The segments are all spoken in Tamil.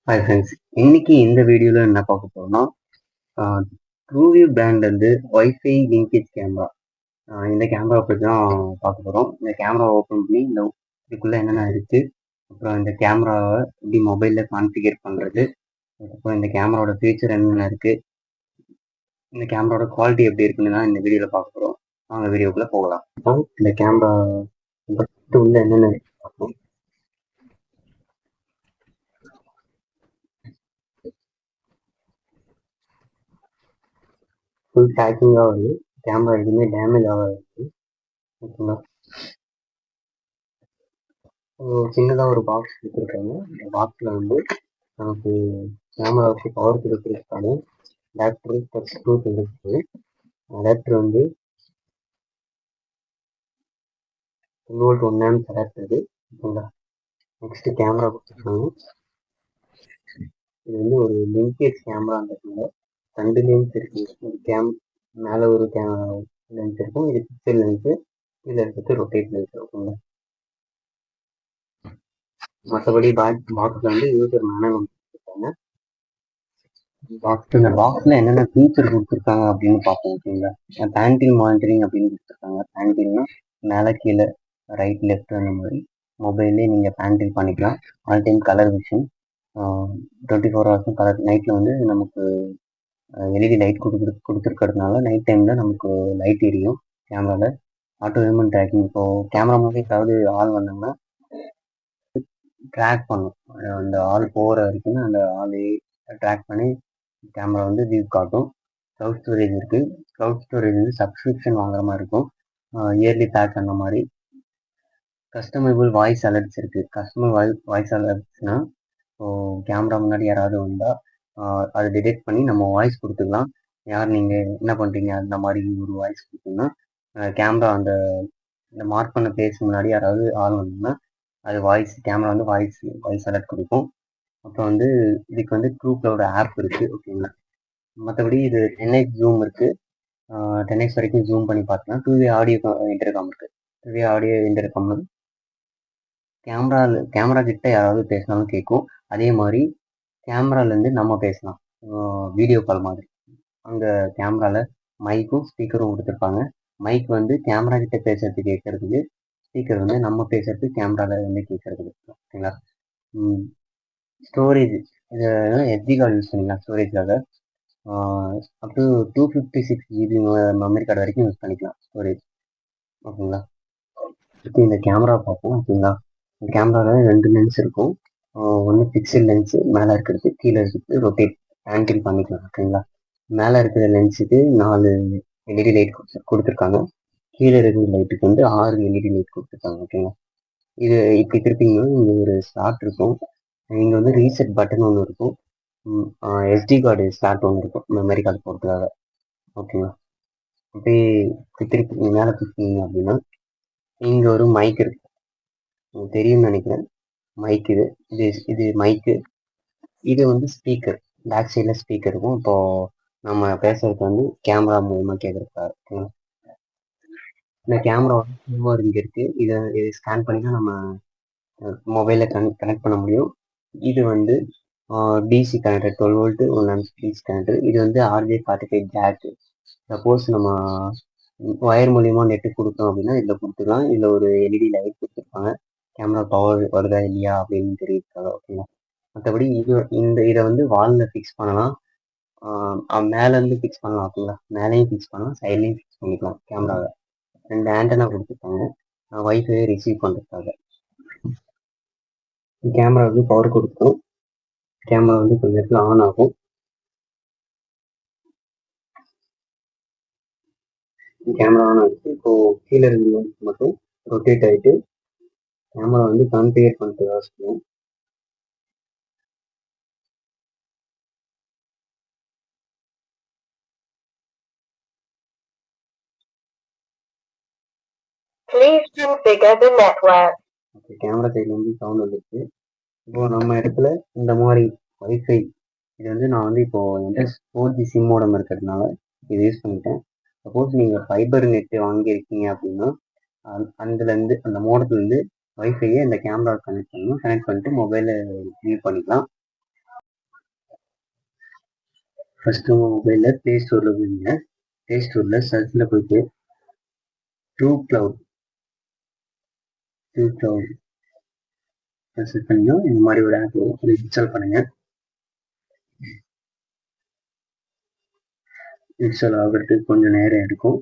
ஹாய் ஃப்ரெண்ட்ஸ், இன்னைக்கு இந்த வீடியோவில் என்ன பார்க்க போறோம்னா ட்ரூவியூ பிராண்ட்லேருந்து ஒய்ஃபை லிங்கேஜ் கேமரா. இந்த கேமரா பற்றி தான் பார்க்க போகிறோம். இந்த கேமரா ஓப்பன் பண்ணி இதுக்குள்ளே என்னென்ன இருக்குது, அப்புறம் இந்த கேமராவை எப்படி மொபைலில் கான்ஃபிகர் பண்ணுறது, அப்புறம் இந்த கேமராவோட ஃபீச்சர் என்னென்ன இருக்குது, இந்த கேமராவோட குவாலிட்டி எப்படி இருக்குன்னு தான் இந்த வீடியோவில் பார்க்க போகிறோம். வாங்க வீடியோக்குள்ளே போகலாம். இப்போ இந்த கேமரா உள்ள என்னென்ன இருக்கு பார்ப்போம். ஃபுல் பேக்கிங்காக வருது. கேமரா எதுவுமே டேமேஜ் ஆகாது. ஓகேங்களா. சின்னதாக ஒரு பாக்ஸ் கொடுத்துருக்காங்க. இந்த பாக்ஸில் வந்து நமக்கு கேமராவுக்கு பவர் கொடுத்துருக்காங்க. அடாப்டர் டச் ப்ரூஃப் இருக்குது. அடாப்டர் வந்து 1 வோல்ட் 1 ஆம்ஸ் அடாப்டர் இது. ஓகேங்களா. நெக்ஸ்ட்டு கேமரா கொடுத்துருக்காங்க. இது வந்து ஒரு லிங்கேஜ் கேமரான்றதுனால 2 லென்ஸ் இருக்குது. ஒரு மேலே ஒரு லென்ஸ் இருக்கும். இது பிக்சல் லென்ஸு, இதில் இருக்கிறது ரொட்டேட் லென்ஸ். ஓகேங்களா. மற்றபடி பாக்ஸில் வந்து யூசர் மேனுவல் கொடுத்துருக்காங்க. இந்த பாக்ஸில் என்னென்ன ஃபீச்சர் கொடுத்துருக்காங்க அப்படின்னு பார்ப்போம். ஓகேங்களா. பேண்டில் மானிட்டரிங் அப்படின்னு கொடுத்துருக்காங்க. பேண்டில்னா மேலே கீழே ரைட் லெஃப்ட் அந்த மாதிரி மொபைல்லே நீங்கள் பேண்டில் பண்ணிக்கலாம். ஆல் டைம் கலர் விஷன், 24 ஹவர்ஸும் கலர். நைட்டில் வந்து நமக்கு எல்இடி லைட் கொடுத்துருக்கிறதுனால நைட் டைமில் நமக்கு லைட் எரியும் கேமராவில். Auto human tracking. இப்போது கேமரா மூவி ஏதாவது ஆள் வந்தாங்கன்னா ட்ராக் பண்ணும். அந்த ஆள் போகிற வரைக்கும் அந்த ஆளை ட்ராக் பண்ணி கேமரா வந்து வியூ காட்டும். க்ளவுட் ஸ்டோரேஜ் இருக்குது. க்ளவுட் ஸ்டோரேஜ் வந்து சப்ஸ்கிரிப்ஷன் வாங்குற மாதிரி இருக்கும். இயர்லி பேக் அந்த மாதிரி. கஸ்டமைபிள் வாய்ஸ் அலர்ட்ஸ் இருக்குது. வாய்ஸ் அலர்ட்ஸ்னால் கேமரா முன்னாடி யாராவது வந்தால் அதை டிடெக்ட் பண்ணி நம்ம வாய்ஸ் கொடுத்துக்கலாம். யார் நீங்கள் என்ன பண்ணுறீங்க அந்த மாதிரி ஒரு வாய்ஸ் கொடுத்தீங்கன்னா கேமரா இந்த மார்க் பண்ண பிளேஸ் முன்னாடி யாராவது ஆள் வந்தோம்னா அது கேமரா வந்து வாய்ஸ் அலர்ட் கொடுக்கும். அப்புறம் வந்து இதுக்கு வந்து ட்ரூக்ளவுட் ஆப் இருக்குது. ஓகேங்களா. மற்றபடி இது 10x ஜூம் இருக்குது. 10x வரைக்கும் ஜூம் பண்ணி பார்க்கலாம். 2-வே ஆடியோ இன்டர்காம் இருக்குது. 2-வே ஆடியோ இன்டர்காம் கேமரா கிட்ட யாராவது பேசினாலும் கேட்கும். அதே மாதிரி கேமராலேருந்து நம்ம பேசலாம், வீடியோ கால் மாதிரி. அங்கே கேமராவில் மைக்கும் ஸ்பீக்கரும் கொடுத்துருப்பாங்க. மைக் வந்து கேமரா கிட்ட பேசுறது கேட்கறதுக்கு, ஸ்பீக்கர் வந்து நம்ம பேசுறது கேமராவில் வந்து கேட்கறதுக்கு. ஓகேங்களா. ஸ்டோரேஜ் இது எஸ்டி கார்டு யூஸ் பண்ணிக்கலாம் ஸ்டோரேஜ்க்காக. Up to 256 GB memory card வரைக்கும் யூஸ் பண்ணிக்கலாம் ஸ்டோரேஜ். ஓகேங்களா. இப்போ இந்த கேமரா பார்ப்போம். ஓகேங்களா. இந்த கேமராவில் 2 லென்ஸ் இருக்கும். ஒன்று பிக்சல் லென்ஸு மேலே இருக்கிறது, கீழே இருக்கிறது ரொட்டேட் ஆங்கிள் பண்ணிக்கலாம். ஓகேங்களா. மேலே இருக்கிற லென்ஸுக்கு 4 எல்இடி லைட் கொடுத்துருக்காங்க. கீழே இருக்கிற லைட்டுக்கு வந்து 6 எல்இடி லைட் கொடுத்துருக்காங்க. ஓகேங்களா. இது இப்படி திருப்பிங்கன்னா இங்கே ஒரு ஸ்லாட் இருக்கும். இங்கே வந்து ரீசெட் பட்டன் ஒன்று இருக்கும். எஸ்டி கார்டு ஸ்லாட் ஒன்று இருக்கும் மெமரி கார்டு போடுறதுக்காக. ஓகேங்களா. அப்படியே திருப்பி மேலே திருப்பிங்க அப்படின்னா இங்கே ஒரு மைக் இருக்கு. உங்களுக்கு தெரியும்னு நினைக்கிறேன். மைக் இது இது இது மைக்கு. இது வந்து ஸ்பீக்கர். பேக் சைடில் ஸ்பீக்கர் இருக்கும். இப்போது நம்ம பேசுறது வந்து கேமரா மூலமாக கேட்குறதுக்காக. ஓகேங்களா. இந்த கேமரா வந்து இங்கே இருக்குது. இதை ஸ்கேன் பண்ணி தான் நம்ம மொபைலில் கனெக்ட் பண்ண முடியும். இது வந்து DC connector 12 volt 1 amps DC connector. இது வந்து RJ45 ஜாக்கு. சப்போஸ் நம்ம ஒயர் மூலியமாக நெட்டு கொடுத்தோம் அப்படின்னா இதில் கொடுத்துக்கலாம். இதில் ஒரு எல்இடி லைட் கொடுத்துருப்பாங்க, கேமரா பவர் வருதா இல்லையா அப்படின்னு தெரிவிக்காக. ஓகேங்களா. மற்றபடி இதை வந்து வாலில் ஃபிக்ஸ் பண்ணலாம், மேலேருந்து ஃபிக்ஸ் பண்ணலாம். ஓகேங்களா. மேலேயும் ஃபிக்ஸ் பண்ணலாம், சைட்லேயும் ஃபிக்ஸ் பண்ணிக்கலாம். கேமராவை 2 ஆண்டனா கொடுத்துருக்காங்க வைஃபை ரிசீவ் பண்ணுறதுக்காக. கேமராவுக்கு பவர் கொடுக்கும். கேமரா வந்து கொஞ்ச நேரத்தில் ஆன் ஆகும். கேமரா ஆன் ஆகிடுச்சு. இப்போது கீழே இருந்து மட்டும் ரொட்டேட் ஆகிட்டு கேமரா வந்து கான்ஃபிகர் பண்ணுறதுக்காக சொல்லுவோம். ஓகே, கேமரா சைட்லேருந்து சவுண்ட் வந்துருக்கு. இப்போது நம்ம இடத்துல இந்த மாதிரி வைஃபை இது வந்து நான் வந்து இப்போது என்கிட்ட 4G சிம் மோடம் இருக்கிறதுனால இது யூஸ் பண்ணிட்டேன். சப்போஸ் நீங்கள் ஃபைபர் நெட்டு வாங்கியிருக்கீங்க அப்படின்னா அதுலேருந்து அந்த மோடத்துலேருந்து வைஃபையை இந்த கேமரா கனெக்ட் பண்ணணும். கனெக்ட் பண்ணிட்டு மொபைலை வியூ பண்ணிக்கலாம். ஃபஸ்ட்டு உங்கள் மொபைலில் ப்ளே ஸ்டோரில் போய்ங்க. ப்ளே ஸ்டோரில் சர்ச்சில் போயிட்டு ட்ரூ க்ளவுட் சர்ச் பண்ணிங்கன்னா இந்த மாதிரி ஒரு ஆப் வரும். இன்ஸ்டால் பண்ணுங்கள். இன்ஸ்டால் ஆகிறதுக்கு கொஞ்சம் நேரம் எடுக்கும்.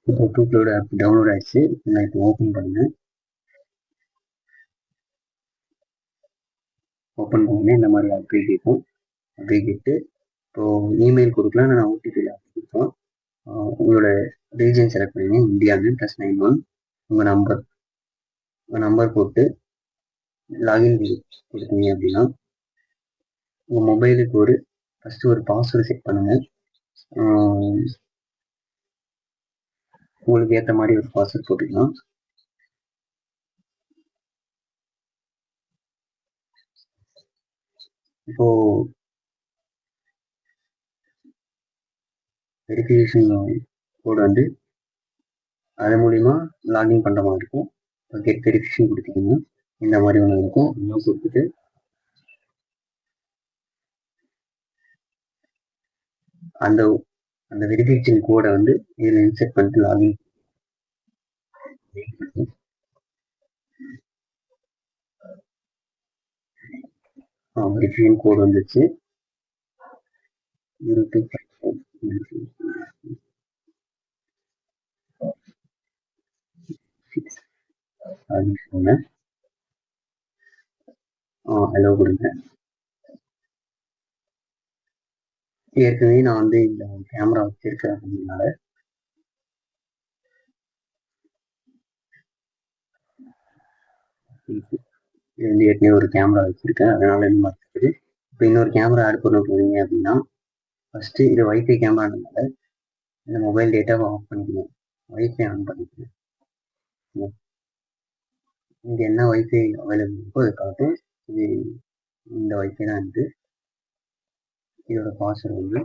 இப்போ ட்ரூ க்ளவுட் ஆப் டவுன்லோட் ஆகிடுச்சு. நான் இப்போ ஓப்பன் பண்ணேன். ஓப்பன் பண்ணோடனே இந்த மாதிரி அப்ளை கேட்கும். அப்ளை கேட்டு இப்போது இமெயில் கொடுக்கலாம். நான் ஓடிபியில் கொடுத்தோம். உங்களோட ரீஜன் செலக்ட் பண்ணுங்க. இந்தியான்னு +91 உங்கள் நம்பர் போட்டு லாகின் கொடுத்தீங்க அப்படின்னா உங்கள் மொபைலுக்கு ஃபஸ்ட்டு ஒரு பாஸ்வேர்டு செட் பண்ணுங்கள். உங்களுக்கு ஏற்ற மாதிரி ஒரு பாஸ்வேர்டு போட்டுக்கலாம். இப்போது வெரிஃபிகேஷன் கோடு வந்து அது மூலிமா லாகின் பண்ணுற மாதிரி இருக்கும். கெட் வெரிஃபிகேஷன் கொடுத்தீங்கன்னா இந்த மாதிரி ஒன்று இருக்கும். இன்னும் கொடுத்துட்டு அந்த வெரிஃபிகேஷன் கோடை வந்து இதில் இன்செர்ட் பண்ணிட்டு லாகின் வெரிஃபிகேஷன் கோடு வந்துச்சு. 0254 ஹலோ கொடுங்க. ஏற்கனவே நான் வந்து இந்த கேமரா வச்சிருக்கேன் அப்படின்னால இது வந்து ஏற்கனவே ஒரு கேமரா வச்சிருக்கேன், அதனால இந்த மாதிரி இருக்குது. இப்போ இன்னொரு கேமரா ஆட் பண்ண போறீங்க அப்படின்னா ஃபஸ்ட்டு இது வைஃபை கேமரானால இந்த மொபைல் டேட்டாவை ஆஃப் பண்ணிக்கணும். வைஃபை ஆன் பண்ணிக்கணும். இங்கே என்ன வைஃபை அவைலபிள் இருக்கோ அதை காட்டும். இது இந்த வைஃபை தான் இருக்குது. இதோட பாஸ்வேர்டு வந்து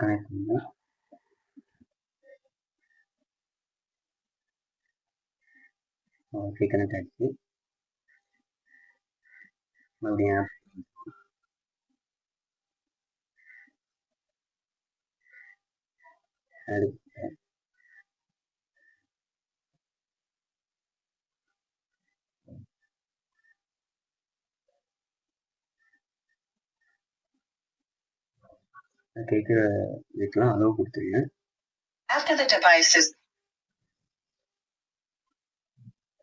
கனெக்ட் பண்ணுங்க. வைஃபை கனெக்ட் ஆகிடுச்சு. மறுபடியும் ஆப் ஆட் கேட்குற இதுக்கெல்லாம் அளவு கொடுத்துருங்க.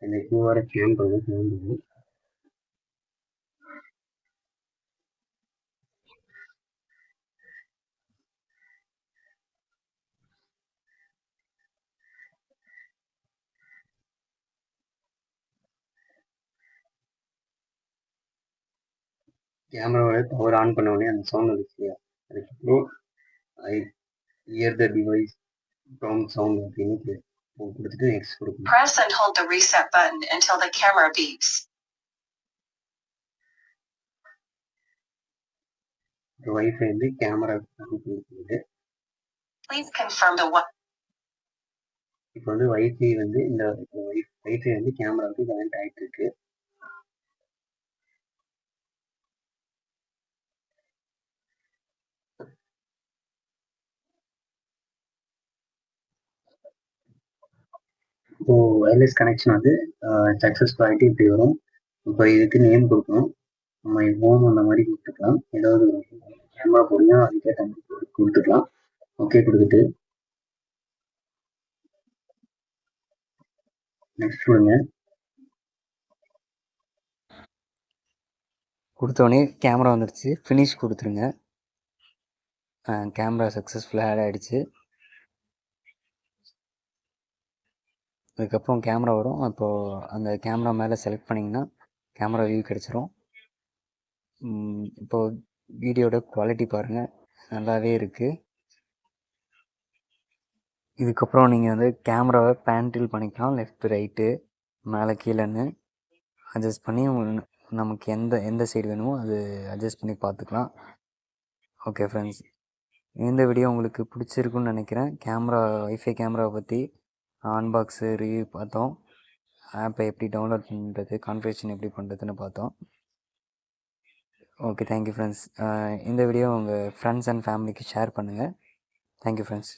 இந்த QR ஸ்கேன் பண்ணுங்க. கேமராவோட பவர் ஆன் பண்ண உடனே அந்த சவுண்ட் வந்துச்சு. அதுக்கப்புறம் I hear the device from sound அப்படின்னு கொடுத்துட்டு நெக்ஸ்ட் கொடுக்கணும். Press and hold the reset button until the camera beeps. Wifi வந்து கேமரா கொடுக்குது. Please confirm the what. இப்போ வந்து வைஃபை வந்து இந்த வைஃபை வந்து கேமராவுக்கு கனெக்ட் ஆகிட்டு இருக்கு. இப்போ வயர்லெஸ் கனெக்ஷன் வந்து சக்ஸஸ்ஃபுல் ஆகிட்டு இப்படி வரும். இப்போ இதுக்கு நேம் கொடுக்கணும். நம்ம ஹோம் அந்த மாதிரி கொடுத்துக்கலாம். ஏதாவது கேமரா போடுங்க, அதுக்கேற்ற மாதிரி கொடுத்துக்கலாம். ஓகே கொடுத்துட்டு நெக்ஸ்ட் கொடுங்க. கொடுத்தோடனே கேமரா வந்துடுச்சு. ஃபினிஷ் கொடுத்துருங்க. கேமரா சக்ஸஸ்ஃபுல்லாக ஆட் ஆகிடுச்சு. அதுக்கப்புறம் கேமரா வரும். அப்போது அந்த கேமரா மேலே செலக்ட் பண்ணிங்கன்னா கேமரா வியூ கிடச்சிரும். இப்போது வீடியோட குவாலிட்டி பாருங்கள், நல்லாவே இருக்குது. இதுக்கப்புறம் நீங்கள் வந்து கேமராவை பேன்டில் பண்ணிக்கலாம். லெஃப்ட் ரைட்டு மேலே கீழேன்னு அட்ஜஸ்ட் பண்ணி நமக்கு எந்த சைடு வேணுமோ அது அட்ஜஸ்ட் பண்ணி பார்த்துக்கலாம். ஓகே ஃப்ரெண்ட்ஸ், இந்த வீடியோ உங்களுக்கு பிடிச்சிருக்குன்னு நினைக்கிறேன். வைஃபை கேமராவை பற்றி அன்பாக்ஸு ரிவ்யூ பார்த்தோம். ஆப்பை எப்படி டவுன்லோட் பண்ணுறது, கான்ஃபிகரேஷன் எப்படி பண்ணுறதுன்னு பார்த்தோம். Okay, thank you friends. இந்த வீடியோ உங்கள் ஃப்ரெண்ட்ஸ் அண்ட் ஃபேமிலிக்கு ஷேர் பண்ணுங்கள். Thank you friends.